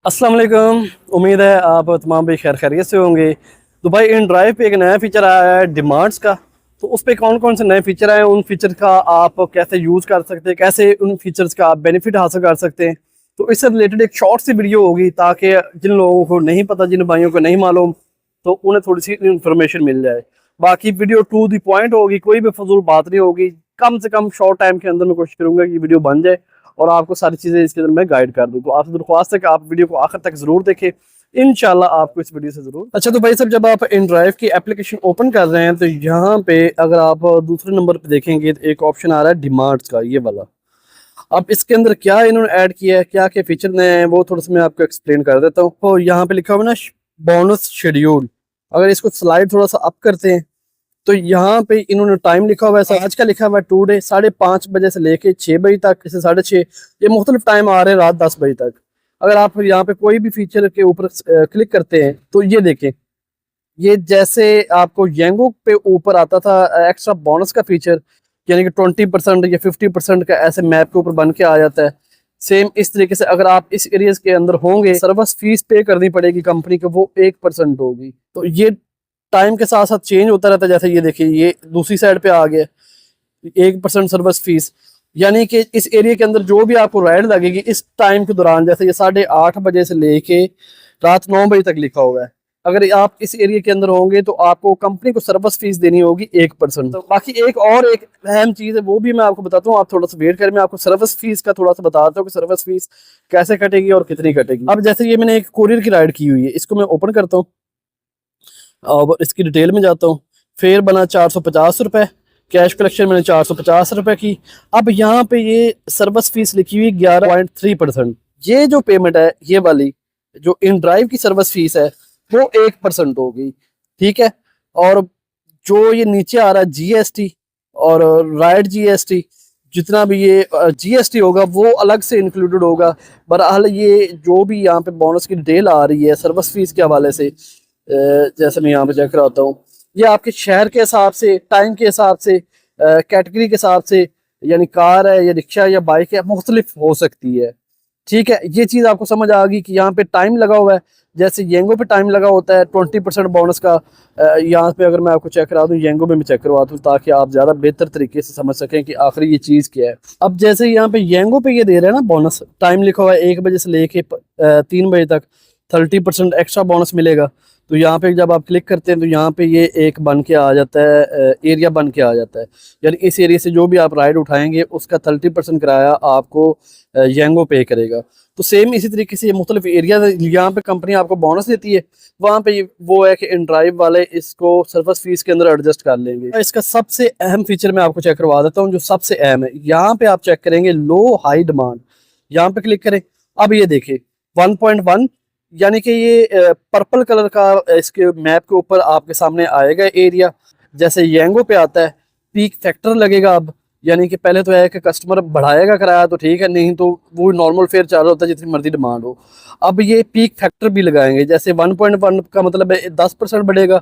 अस्सलाम वालेकुम। उम्मीद है आप तमाम भी खैर खैरियत से होंगे। तो भाई इन ड्राइव पे एक नया फीचर आया है डिमांड्स का। तो उस पे कौन कौन से नए फीचर आए हैं, उन फीचर का आप कैसे यूज़ कर सकते हैं, कैसे उन फीचर्स का आप बेनिफिट हासिल कर सकते हैं। तो इससे रिलेटेड एक शॉर्ट सी वीडियो होगी ताकि जिन लोगों को नहीं पता, जिन भाइयों को नहीं मालूम, तो उन्हें थोड़ी सी इन्फॉर्मेशन मिल जाए। बाकी वीडियो टू दी पॉइंट होगी, कोई भी फजूल बात नहीं होगी। कम से कम शॉर्ट टाइम के अंदर मैं कोशिश करूंगा कि वीडियो बन जाए और आपको सारी चीज़ें इसके अंदर मैं गाइड कर दूँ। तो आपसे दरख्वास्त है कि आप वीडियो को आखिर तक जरूर देखें, इंशाल्लाह आपको इस वीडियो से जरूर। अच्छा तो भाई साहब, जब आप इन ड्राइव की एप्लीकेशन ओपन कर रहे हैं तो यहाँ पे अगर आप दूसरे नंबर पे देखेंगे तो एक ऑप्शन आ रहा है डिमांड्स का, ये वाला। अब इसके अंदर क्या इन्होंने ऐड किया है, क्या क्या फीचर नए हैं, वो थोड़ा सा मैं आपको एक्सप्लेन कर देता हूँ। तो यहाँ पे लिखा हुआ ना बोनस शेड्यूल, अगर इसको स्लाइड थोड़ा सा अप करते हैं तो यहाँ पे इन्होंने टाइम लिखा हुआ है। आज का लिखा हुआ है टुडे 5:30 से लेके 6 बजे तक, जैसे 6:30, ये मुख्तलिफ टाइम आ रहे हैं रात 10 बजे तक। अगर आप यहाँ पे कोई भी फीचर के ऊपर क्लिक करते हैं तो ये देखें, ये जैसे आपको येंगो पे ऊपर आता था एक्स्ट्रा बोनस का फीचर, यानी कि 20% या 50% का ऐसे मैप के ऊपर बन के आ जाता है। सेम इस तरीके से अगर आप इस एरियाज के अंदर होंगे, सर्विस फीस पे करनी पड़ेगी कंपनी को, वो 1% होगी। तो ये टाइम के साथ साथ चेंज होता रहता है। जैसे ये देखिए, ये दूसरी साइड पे आ गया 1% सर्विस फीस, यानी कि इस एरिया के अंदर जो भी आपको राइड लगेगी इस टाइम के दौरान, जैसे ये 8:30 से लेके रात 9 बजे तक लिखा हुआ है, अगर आप इस एरिया के अंदर होंगे तो आपको कंपनी को सर्विस फीस देनी होगी 1%। तो बाकी एक अहम चीज है, वो भी मैं आपको बताता हूँ, आप थोड़ा सा वेट करें। मैं आपको सर्विस फीस का थोड़ा सा बताता हूँ कि सर्विस फीस कैसे कटेगी और कितनी कटेगी। अब जैसे ये मैंने एक कोरियर की राइड की हुई है, इसको मैं ओपन करता हूँ और इसकी डिटेल में जाता हूँ। फेयर बना 450 रुपये, कैश कलेक्शन मैंने 450 रुपये की। अब यहाँ पे ये सर्विस फीस लिखी हुई 11.3%। ये जो पेमेंट है, ये वाली जो इन ड्राइव की सर्विस फीस है, वो 1% होगी, ठीक है। और जो ये नीचे आ रहा है जीएसटी और राइड जीएसटी, जितना भी ये जीएसटी होगा वो अलग से इंक्लूडेड होगा। बहरहाल ये जो भी यहाँ पे बोनस की डिटेल आ रही है सर्विस फीस के हवाले से, जैसे मैं यहाँ पे चेक कराता हूँ, ये आपके शहर के हिसाब से, टाइम के हिसाब से, कैटेगरी के हिसाब से, यानी कार है या रिक्शा या बाइक है, मुख्तलिफ हो सकती है, ठीक है। ये चीज़ आपको समझ आ गई कि यहाँ पे टाइम लगा हुआ है। जैसे येंगो पे टाइम लगा होता है 20% बोनस का, यहाँ पे अगर मैं आपको चेक करा दूँ, येंगो में मैं चेक करवा दूँ ताकि आप ज़्यादा बेहतर तरीके से समझ सकें कि आखिर ये चीज़ क्या है। अब जैसे यहाँ पे येंगो पे ये दे रहे हैं ना बोनस, टाइम लिखा हुआ है 1 बजे से लेके 3 बजे तक 30% एक्स्ट्रा बोनस मिलेगा। तो यहाँ पे जब आप क्लिक करते हैं तो यहाँ पे ये एक बन के आ जाता है, एरिया बन के आ जाता है, यानी इस एरिया से जो भी आप राइड उठाएंगे उसका 30% किराया आपको येंगो पे करेगा। तो सेम इसी तरीके से ये मुख्तलिफ एरिया, यहाँ पे कंपनी आपको बोनस देती है, वहाँ पे वो है कि इन ड्राइव वाले इसको सर्विस फीस के अंदर एडजस्ट कर लेंगे। इसका सबसे अहम फीचर मैं आपको चेक करवा देता हूँ, जो सबसे अहम है। यहाँ पे आप चेक करेंगे लो हाई डिमांड, यहाँ पे क्लिक करें। अब ये देखिए 1.1, यानी कि ये पर्पल कलर का इसके मैप के ऊपर आपके सामने आएगा एरिया, जैसे येंगो पे आता है। पीक फैक्टर लगेगा अब, यानी कि पहले तो है कि कस्टमर बढ़ाएगा किराया तो ठीक है, नहीं तो वो नॉर्मल फेयर चार्ज होता है जितनी मर्जी डिमांड हो। अब ये पीक फैक्टर भी लगाएंगे, जैसे 1.1 का मतलब है 10% बढ़ेगा,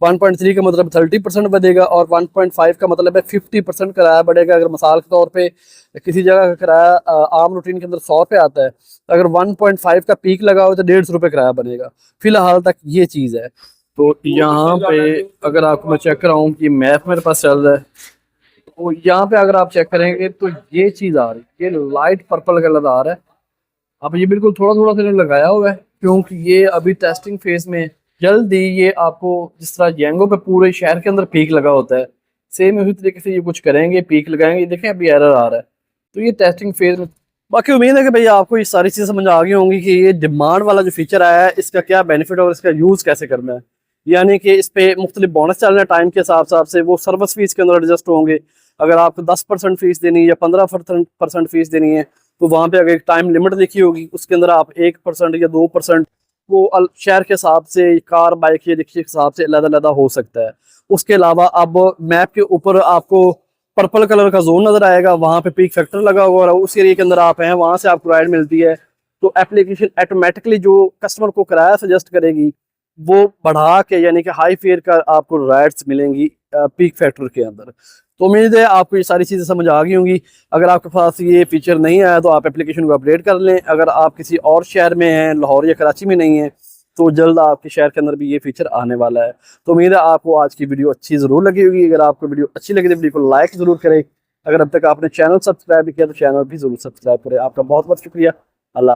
1.3 का मतलब 30% बढ़ेगा, और 1.5 का मतलब है 50% किराया बढ़ेगा। अगर मिसाल के तौर पे किसी जगह का किराया आम रूटीन के अंदर 100 रुपये आता है, अगर 1.5 का पीक लगा हो तो 150 रुपये किराया बनेगा। फिलहाल तक ये चीज़ है। तो यहाँ पे अगर आपको मैं चेक कराऊँ कि मैप मेरे पास चल रहा है, तो यहाँ पे अगर आप चेक करेंगे तो ये चीज़ आ रही है, ये लाइट पर्पल कलर आ रहा है। अब ये बिल्कुल थोड़ा थोड़ा सा लगाया हुआ है क्योंकि ये अभी टेस्टिंग फेज में है। जल्दी ये आपको, जिस तरह येंगो पे पूरे शहर के अंदर पीक लगा होता है, सेम उसी तरीके से ये कुछ करेंगे, पीक लगाएंगे। देखें अभी एरर आ रहा है, तो ये टेस्टिंग फेज में। बाकी उम्मीद है कि भैया आपको ये सारी चीज़ें समझ आ गई होंगी कि ये डिमांड वाला जो फीचर आया है इसका क्या बेनिफिट और इसका यूज़ कैसे करना है। यानी कि इस पे मुख्तलिफ बोनस चल रहे हैं टाइम के हिसाब से, वो सर्विस फीस के अंदर एडजस्ट होंगे। अगर आपको 10% फीस देनी है या 15% फीस देनी है, तो वहाँ पे अगर एक टाइम लिमिट लिखी होगी, उसके अंदर आप 1% या 2%, वो शहर के हिसाब से, कार बाइक या रिक्शे के हिसाब से अलग-अलग हो सकता है। उसके अलावा अब मैप के ऊपर आपको पर्पल कलर का जोन नजर आएगा, वहाँ पे पीक फैक्टर लगा हुआ है, उस एरिया के अंदर आप हैं, वहाँ से आपको राइड मिलती है। तो एप्लीकेशन ऑटोमेटिकली जो कस्टमर को किराया सजेस्ट करेगी वो बढ़ा के, यानी कि हाई फेयर का आपको राइड्स मिलेंगी पीक फैक्टर के अंदर। तो उम्मीद है आपको ये सारी चीज़ें समझ आ गई होंगी। अगर आपके पास ये फीचर नहीं आया तो आप एप्लीकेशन को अपडेट कर लें। अगर आप किसी और शहर में हैं, लाहौर या कराची में नहीं है, तो जल्द आपके शहर के अंदर भी ये फीचर आने वाला है। तो उम्मीद है आपको आज की वीडियो अच्छी ज़रूर लगी होगी। अगर आपको वीडियो अच्छी लगी तो वीडियो को लाइक ज़रूर करें। अगर अब तक आपने चैनल सब्सक्राइब किया तो चैनल भी ज़रूर सब्सक्राइब करें। आपका बहुत बहुत शुक्रिया। अल्लाह।